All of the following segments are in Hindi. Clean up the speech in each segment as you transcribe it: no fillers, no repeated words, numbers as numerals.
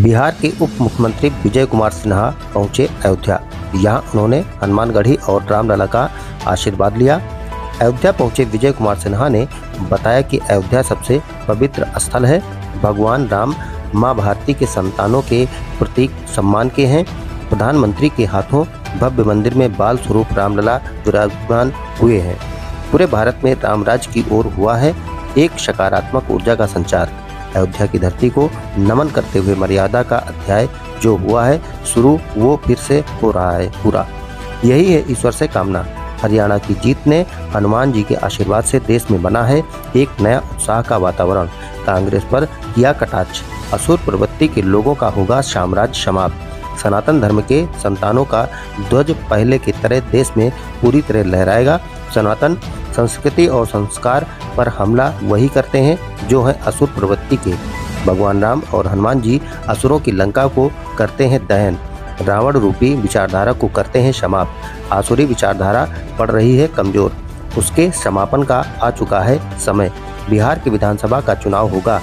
बिहार के उप मुख्यमंत्री विजय कुमार सिन्हा पहुंचे अयोध्या। यहां उन्होंने हनुमानगढ़ी और रामलला का आशीर्वाद लिया। अयोध्या पहुंचे विजय कुमार सिन्हा ने बताया कि अयोध्या सबसे पवित्र स्थल है। भगवान राम मां भारती के संतानों के प्रतीक सम्मान के हैं। प्रधानमंत्री के हाथों भव्य मंदिर में बाल स्वरूप रामलला विराजमान हुए हैं। पूरे भारत में रामराज्य की ओर हुआ है एक सकारात्मक ऊर्जा का संचार। अयोध्या की धरती को नमन करते हुए मर्यादा का अध्याय जो हुआ है शुरू, वो फिर से हो रहा है पूरा। यही है ईश्वर से कामना। हरियाणा की जीत ने हनुमान जी के आशीर्वाद से देश में बना है एक नया उत्साह का वातावरण। कांग्रेस पर किया कटाक्ष। असुर प्रवृत्ति के लोगों का होगा साम्राज्य समाप्त। सनातन धर्म के संतानों का ध्वज पहले की तरह देश में पूरी तरह लहराएगा। सनातन संस्कृति और संस्कार पर हमला वही करते हैं जो है असुर प्रवृत्ति के। भगवान राम और हनुमान जी असुरों की लंका को करते हैं दहन। रावण रूपी विचारधारा को करते हैं समाप्त। आसुरी विचारधारा पड़ रही है कमजोर। उसके समापन का आ चुका है समय। बिहार की विधानसभा का चुनाव होगा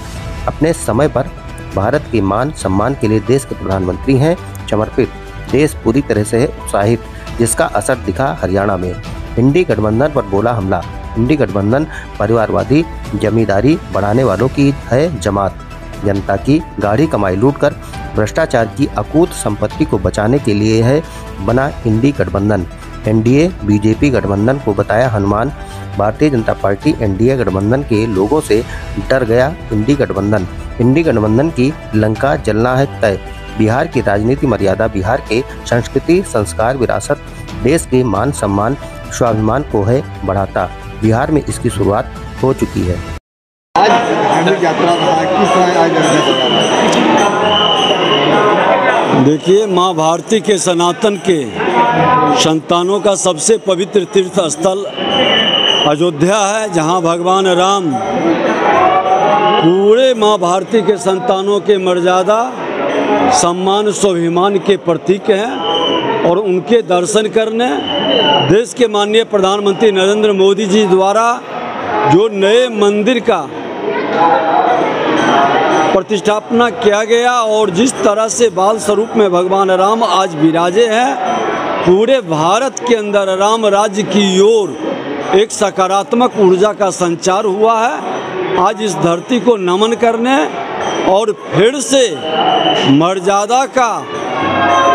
अपने समय पर। भारत के मान सम्मान के लिए देश के प्रधानमंत्री हैं समर्पित। देश पूरी तरह से है उत्साहित, जिसका असर दिखा हरियाणा में। इंडी गठबंधन पर बोला हमला। इंडी गठबंधन परिवारवादी जमींदारी बढ़ाने वालों की है जमात। जनता की गाढ़ी कमाई लूटकर भ्रष्टाचार की अकूत संपत्ति को बचाने के लिए है बना इंडी गठबंधन। एनडीए बीजेपी गठबंधन को बताया हनुमान। भारतीय जनता पार्टी एनडीए गठबंधन के लोगों से डर गया इंडी गठबंधन। इंडी गठबंधन की लंका जलना है तय। बिहार की राजनीति मर्यादा, बिहार के संस्कृति संस्कार विरासत, देश के मान सम्मान स्वाभिमान को है बढ़ाता। बिहार में इसकी शुरुआत हो चुकी है। आज धार्मिक यात्रा किस तरह आज देखिए, माँ भारती के सनातन के संतानों का सबसे पवित्र तीर्थ स्थल अयोध्या है, जहाँ भगवान राम पूरे माँ भारती के संतानों के मर्यादा सम्मान स्वाभिमान के प्रतीक हैं। और उनके दर्शन करने देश के माननीय प्रधानमंत्री नरेंद्र मोदी जी द्वारा जो नए मंदिर का प्रतिष्ठापना किया गया और जिस तरह से बाल स्वरूप में भगवान राम आज विराजे हैं, पूरे भारत के अंदर राम राज्य की ओर एक सकारात्मक ऊर्जा का संचार हुआ है। आज इस धरती को नमन करने और फिर से मर्यादा का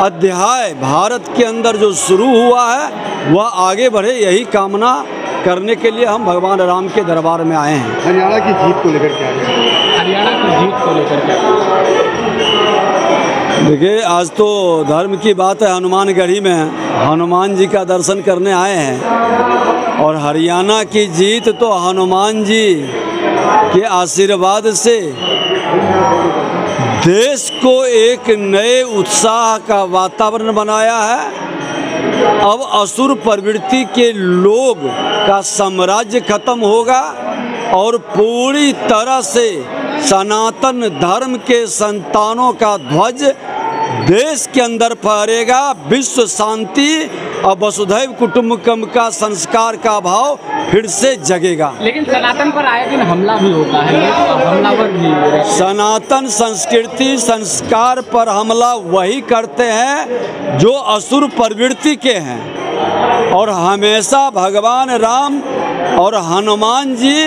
अध्याय भारत के अंदर जो शुरू हुआ है वह आगे बढ़े, यही कामना करने के लिए हम भगवान राम के दरबार में आए हैं। हरियाणा की जीत को लेकर क्या है? हरियाणा की जीत को लेकर क्या? देखिए, आज तो धर्म की बात है। हनुमानगढ़ी में हनुमान जी का दर्शन करने आए हैं और हरियाणा की जीत तो हनुमान जी के आशीर्वाद से देश को एक नए उत्साह का वातावरण बनाया है। अब असुर प्रवृत्ति के लोग का साम्राज्य खत्म होगा और पूरी तरह से सनातन धर्म के संतानों का ध्वज देश के अंदर फहरेगा। विश्व शांति और वसुधैव कुटुंबकम का संस्कार का भाव फिर से जगेगा। लेकिन सनातन पर आए दिन हमला भी होता है, हमलावर भी। सनातन संस्कृति संस्कार पर हमला वही करते हैं जो असुर प्रवृत्ति के हैं। और हमेशा भगवान राम और हनुमान जी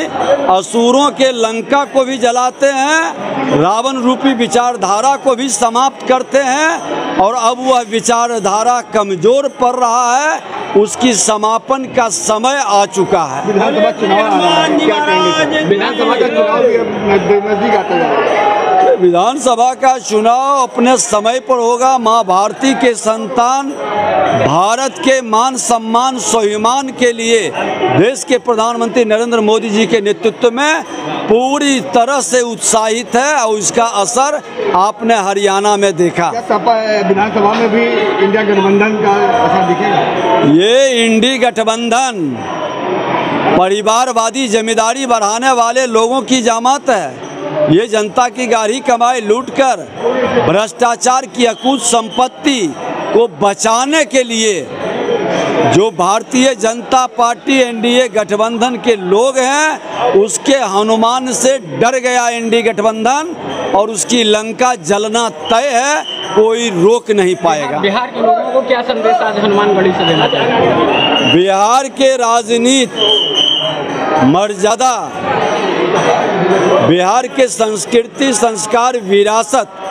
असुरों के लंका को भी जलाते हैं, रावण रूपी विचारधारा को भी समाप्त करते हैं। और अब वह विचारधारा कमजोर पड़ रहा है, उसकी समापन का समय आ चुका है। विधानसभा चुनाव क्या कहेंगे? विधानसभा का चुनाव नजदीक आता जा रहा है। विधानसभा का चुनाव अपने समय पर होगा। माँ भारती के संतान भारत के मान सम्मान स्वाभिमान के लिए देश के प्रधानमंत्री नरेंद्र मोदी जी के नेतृत्व में पूरी तरह से उत्साहित है और इसका असर आपने हरियाणा में देखा। विधानसभा में भी इंडिया गठबंधन का असर दिखेगा? ये इंडी गठबंधन परिवारवादी जमींदारी बढ़ाने वाले लोगों की जमात है। ये जनता की गाढ़ी कमाई लूटकर भ्रष्टाचार की अकूत संपत्ति को बचाने के लिए जो भारतीय जनता पार्टी एनडीए गठबंधन के लोग हैं, उसके हनुमान से डर गया एनडीए गठबंधन और उसकी लंका जलना तय है, कोई रोक नहीं पाएगा। बिहार के लोगों को क्या संदेश आज हनुमानगढ़ी से देना चाहिए? बिहार के राजनीति मर्यादा, बिहार के संस्कृति, संस्कार, विरासत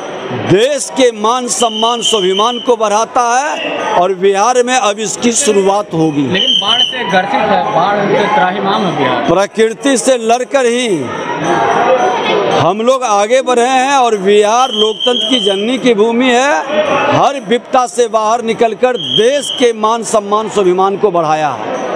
देश के मान सम्मान स्वाभिमान को बढ़ाता है और बिहार में अब इसकी शुरुआत होगी। लेकिन बाढ़ से ग्रसित है, बाढ़ से त्राहिमाम है बिहार। प्रकृति से लड़कर ही हम लोग आगे बढ़े हैं और बिहार लोकतंत्र की जननी की भूमि है। हर विपदा से बाहर निकलकर देश के मान सम्मान स्वाभिमान को बढ़ाया है।